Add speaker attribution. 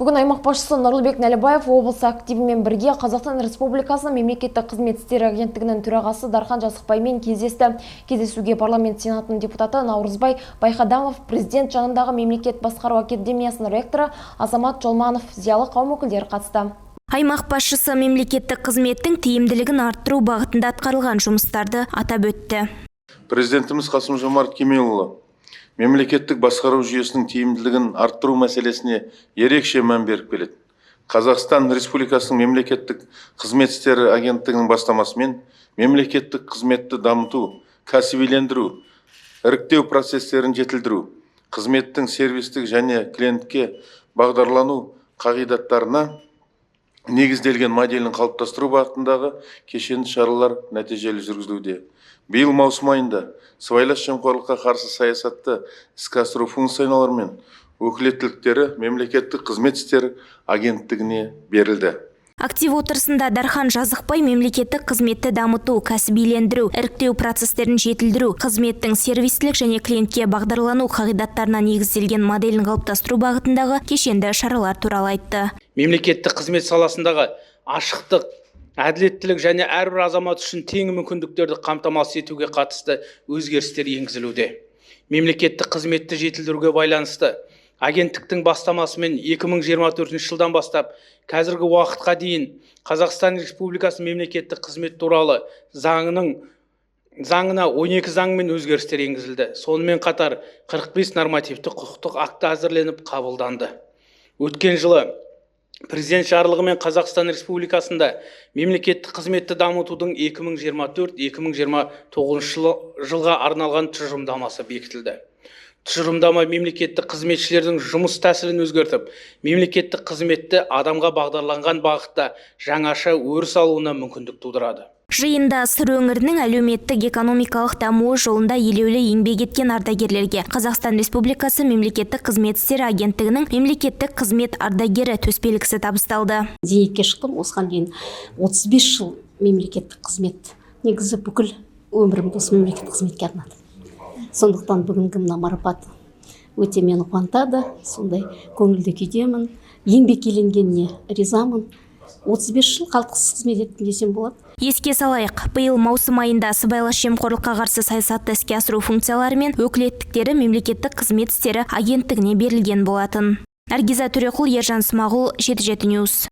Speaker 1: Бүгін аймақ басшысы Нұрлыбек Нәлібаев облыс активімен бірге Қазақстан Республикасының мемлекеттік қызмет істері агенттігінің төрағасы Дархан Жазықбаймен кездесті. Кездесуге парламент сенатының депутаты Наурызбай Байқадамов, президент жанындағы мемлекет басқару академиясының ректоры Азамат Жолманов, зиялы қауым өкілдері қатысты.
Speaker 2: Аймақ басшысы мемлекеттік қызметтің тиімділігін арттыру бағытында атқарылған жұмыстарды атап өтті.
Speaker 3: Президентіміз Қасым-Жомарт Кемелұлы мемлекеттік басқару жүйесінің тиімділігін арттыру мәселесіне ерекше мән беріп келеді. Қазақстан Республикасының мемлекеттік қызмет істері агенттігінің бастамасымен мемлекеттік қызметті дамыту, кәсібилендіру, іріктеу процестерін жетілдіру, қызметтің сервистік және клиентке бағдарлану қағидаттарына негізделген моделін қалыптастыру бағытындағы кешенді шаралар нәтижелі жүргізілуде. Биыл маусым айында сыбайлас жемқорлыққа қарсы саясатты іске асыру функциялары мен өкілеттіліктері мемлекеттік қызмет істері агенттігіне берілді.
Speaker 2: Актив отырысында Дархан Жазықбай мемлекеттік қызметті дамыту, кәсібилендіру, іріктеу процестерін жетілдіру, қызметтің сервистілік және клиентке бағдарлану қағидаттарына негізделген моделін қалыптастыру бағытындағы кешенді шаралар туралы айтты.
Speaker 4: Мемлекеттік қызмет саласындағы ашықтық, әділеттілік және әрбір азамат үшін тең мүмкіндіктерді қамтамасыз етуге қатысты өзгерістер енгізілуде. Мемлекеттік қызметті жетілдіруге байланысты агенттіктің бастамасымен 2024 жылдан бастап қазіргі уақытқа дейін Қазақстан Республикасы мемлекеттік қызмет туралы заңына 12 заң мен өзгерістер енгізілді. Сонымен қатар 45 нормативті құқықтық акті әзірленіп қабылданды. Өткен жылы Президент жарлығымен Қазақстан Республикасында мемлекеттік қызметті дамытудың 2024-2029 жылға арналған тұжырымдамасы бекітілді. Тұжырымдама мемлекеттік қызметшілердің жұмыс тәсілін өзгертіп, мемлекеттік қызметті адамға бағдарланған бағытта жаңаша өріс алуына мүмкіндік тудырады.
Speaker 2: Жиында Сыр өңірінің әлеуметтік экономикалық дамуы жолында елеулі еңбек еткен ардагерлерге Қазақстан Республикасы мемлекеттік қызмет істері агенттігінің мемлекеттік қызмет ардагері төсбелгісі табысталды.
Speaker 5: Зейнетке шықтым, осыған дейін 35 жыл мемлекеттік қызмет. Негізі бүкіл өмірімді осы мемлекеттік қызметке арнадым. Сондықтан бүгінгі мына марапат өте мені қуантады, сондай көңілді күйдемін, еңбек еленгеніне ризамын. 35 жыл қалтқысыз қызмет еттім десем болады.
Speaker 2: Еске салайық, биыл маусым айында сыбайлас жемқорлыққа қарсы саясатты іске асыру функциялары мен өкілеттіктері мемлекеттік қызмет істері агенттігіне берілген болатын. Наргиза Төреқұл, Ержан Смағұл, 7-News.